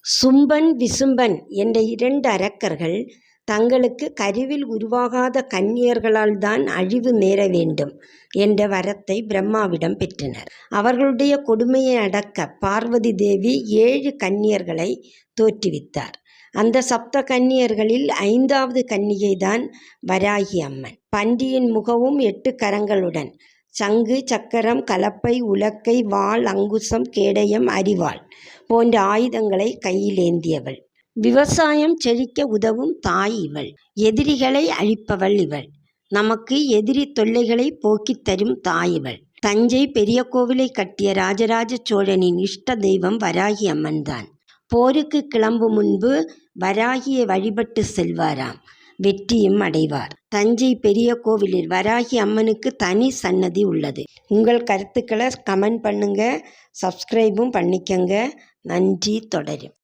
சும்பன் விசும்பன் என்ற 2 அரக்கர்கள் தங்களுக்கு கருவில் உருவாகாத கன்னியர்களால் தான் அழிவு நேர வேண்டும் என்ற வரத்தை பிரம்மாவிடம் பெற்றனர். அவர்களுடைய கொடுமையை அடக்க பார்வதி தேவி 7 கன்னியர்களை தோற்றுவித்தார். அந்த சப்த கன்னியர்களில் 5வது கன்னிகைதான் வராகி அம்மன். பன்றியின் முகமும் 8 கரங்களுடன் சங்கு, சக்கரம், கலப்பை, உலக்கை, வாள், அங்குசம், கேடயம், அரிவாள் போன்ற ஆயுதங்களை கையிலேந்தியவள். விவசாயம் செழிக்க உதவும் தாய் இவள். எதிரிகளை அழிப்பவள் இவள். நமக்கு எதிரி தொல்லைகளை போக்கித் தரும் தாய் இவள். தஞ்சை பெரிய கோவிலை கட்டிய ராஜராஜ சோழனின் இஷ்ட தெய்வம் வராகி அம்மன் தான். போருக்கு கிளம்பும் முன்பு வராகியை வழிபட்டு செல்வாராம், வெற்றியும் அடைவார். தஞ்சை பெரிய கோவிலில் வராகி அம்மனுக்கு தனி சன்னதி உள்ளது. உங்கள் கருத்துக்களை கமெண்ட் பண்ணுங்க, சப்ஸ்கிரைபும் பண்ணிக்கங்க. நன்றி. தொடரும்.